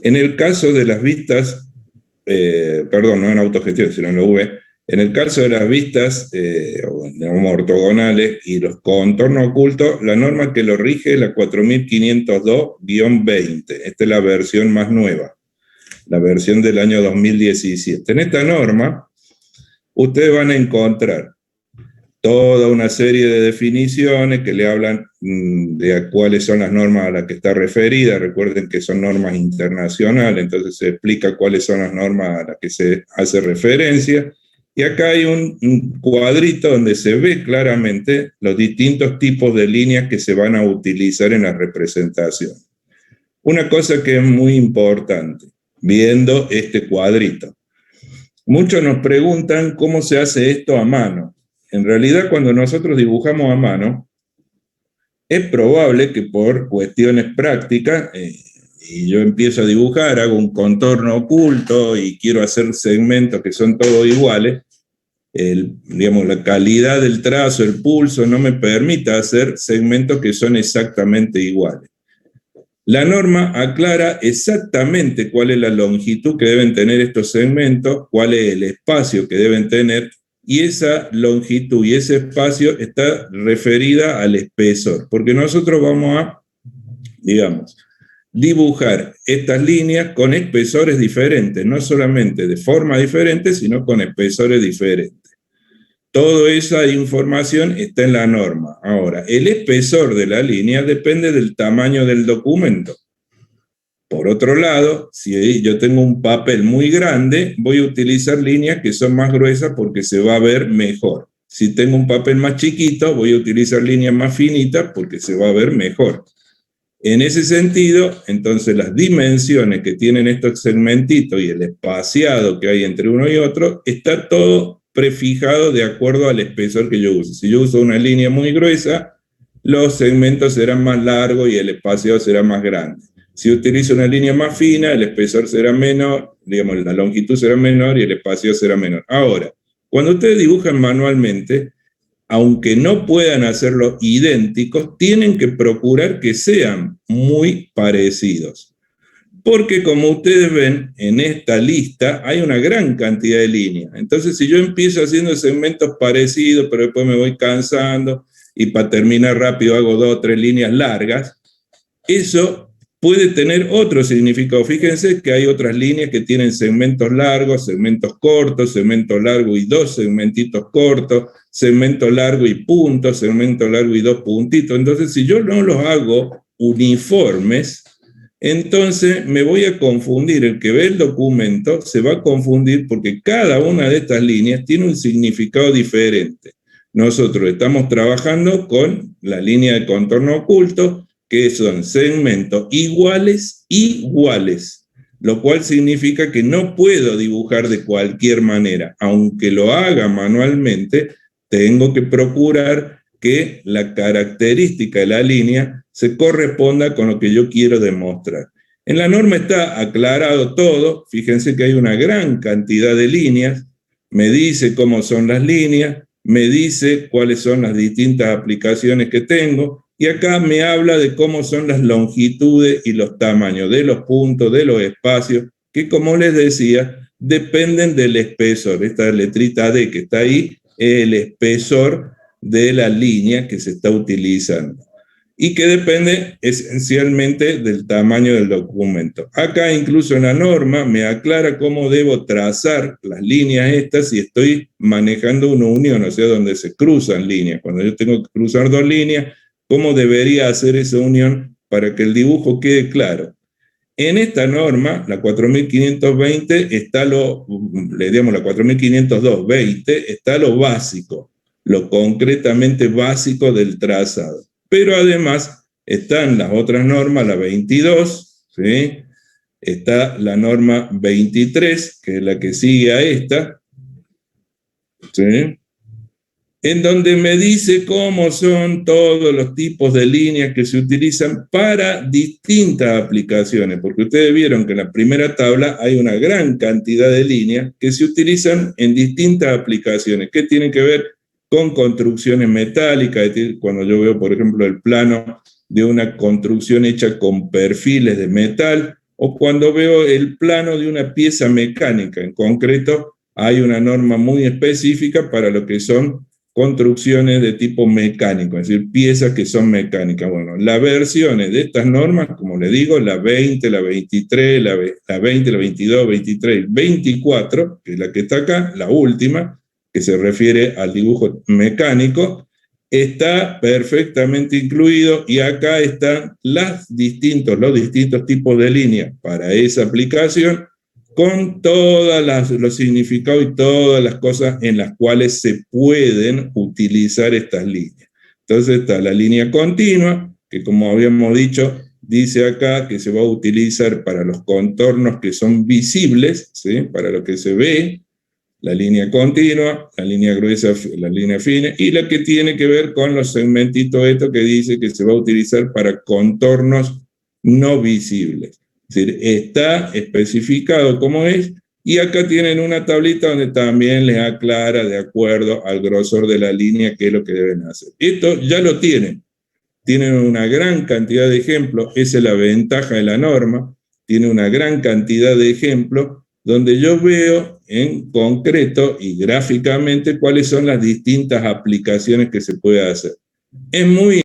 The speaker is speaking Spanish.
En el caso de las vistas, perdón, no en autogestión, sino en la V, en el caso de las vistas digamos, ortogonales y los contornos ocultos, la norma que lo rige es la 4502-20. Esta es la versión más nueva, la versión del año 2017. En esta norma, ustedes van a encontrar toda una serie de definiciones que le hablan de cuáles son las normas a las que está referida. Recuerden que son normas internacionales, entonces se explica cuáles son las normas a las que se hace referencia. Y acá hay un cuadrito donde se ve claramente los distintos tipos de líneas que se van a utilizar en la representación. Una cosa que es muy importante, viendo este cuadrito. Muchos nos preguntan cómo se hace esto a mano. En realidad, cuando nosotros dibujamos a mano, es probable que por cuestiones prácticas, y yo empiezo a dibujar, hago un contorno oculto y quiero hacer segmentos que son todos iguales, digamos, la calidad del trazo, el pulso, no me permita hacer segmentos que son exactamente iguales. La norma aclara exactamente cuál es la longitud que deben tener estos segmentos, cuál es el espacio que deben tener, y esa longitud y ese espacio está referida al espesor, porque nosotros vamos a, digamos, dibujar estas líneas con espesores diferentes, no solamente de forma diferente, sino con espesores diferentes. Toda esa información está en la norma. Ahora, el espesor de la línea depende del tamaño del documento. Por otro lado, si yo tengo un papel muy grande, voy a utilizar líneas que son más gruesas porque se va a ver mejor. Si tengo un papel más chiquito, voy a utilizar líneas más finitas porque se va a ver mejor. En ese sentido, entonces las dimensiones que tienen estos segmentitos y el espaciado que hay entre uno y otro, está todo prefijado de acuerdo al espesor que yo use. Si yo uso una línea muy gruesa, los segmentos serán más largos y el espaciado será más grande. Si utilizo una línea más fina, el espesor será menor, digamos, la longitud será menor y el espacio será menor. Ahora, cuando ustedes dibujan manualmente, aunque no puedan hacerlo idénticos, tienen que procurar que sean muy parecidos. Porque como ustedes ven, en esta lista hay una gran cantidad de líneas. Entonces, si yo empiezo haciendo segmentos parecidos, pero después me voy cansando y para terminar rápido hago 2 o 3 líneas largas, eso puede tener otro significado. Fíjense que hay otras líneas que tienen segmentos largos, segmentos cortos, segmento largo y 2 segmentitos cortos, segmento largo y puntos, segmento largo y 2 puntitos. Entonces, si yo no los hago uniformes, entonces me voy a confundir. El que ve el documento se va a confundir porque cada una de estas líneas tiene un significado diferente. Nosotros estamos trabajando con la línea de contorno oculto, que son segmentos iguales, lo cual significa que no puedo dibujar de cualquier manera. Aunque lo haga manualmente, tengo que procurar que la característica de la línea se corresponda con lo que yo quiero demostrar. En la norma está aclarado todo. Fíjense que hay una gran cantidad de líneas. Me dice cómo son las líneas, me dice cuáles son las distintas aplicaciones que tengo, y acá me habla de cómo son las longitudes y los tamaños de los puntos, de los espacios, que como les decía, dependen del espesor. Esta letrita D que está ahí es el espesor de la línea que se está utilizando y que depende esencialmente del tamaño del documento. Acá incluso en la norma me aclara cómo debo trazar las líneas estas si estoy manejando una unión, o sea, donde se cruzan líneas. Cuando yo tengo que cruzar 2 líneas, cómo debería hacer esa unión para que el dibujo quede claro. En esta norma, la 4520, está le digamos la 4502-20, está lo básico, lo concretamente básico del trazado. Pero además están las otras normas, la 22, ¿sí? Está la norma 23, que es la que sigue a esta, ¿sí? En donde me dice cómo son todos los tipos de líneas que se utilizan para distintas aplicaciones, porque ustedes vieron que en la primera tabla hay una gran cantidad de líneas que se utilizan en distintas aplicaciones, que tienen que ver con construcciones metálicas. Es decir, cuando yo veo, por ejemplo, el plano de una construcción hecha con perfiles de metal, o cuando veo el plano de una pieza mecánica. En concreto, hay una norma muy específica para lo que son construcciones de tipo mecánico, es decir, piezas que son mecánicas. Bueno, las versiones de estas normas, como le digo, la 20, la 23, la 20, la 22, 23, 24, que es la que está acá, la última, que se refiere al dibujo mecánico, está perfectamente incluido, y acá están los distintos tipos de líneas para esa aplicación, con todos los significados y todas las cosas en las cuales se pueden utilizar estas líneas. Entonces está la línea continua, que como habíamos dicho, dice acá que se va a utilizar para los contornos que son visibles, ¿sí? Para lo que se ve, la línea continua, la línea gruesa, la línea fina, y la que tiene que ver con los segmentitos estos que dice que se va a utilizar para contornos no visibles. Es decir, está especificado cómo es, y acá tienen una tablita donde también les aclara de acuerdo al grosor de la línea qué es lo que deben hacer. Esto ya lo tienen una gran cantidad de ejemplos, esa es la ventaja de la norma, tiene una gran cantidad de ejemplos donde yo veo en concreto y gráficamente cuáles son las distintas aplicaciones que se puede hacer. Es muy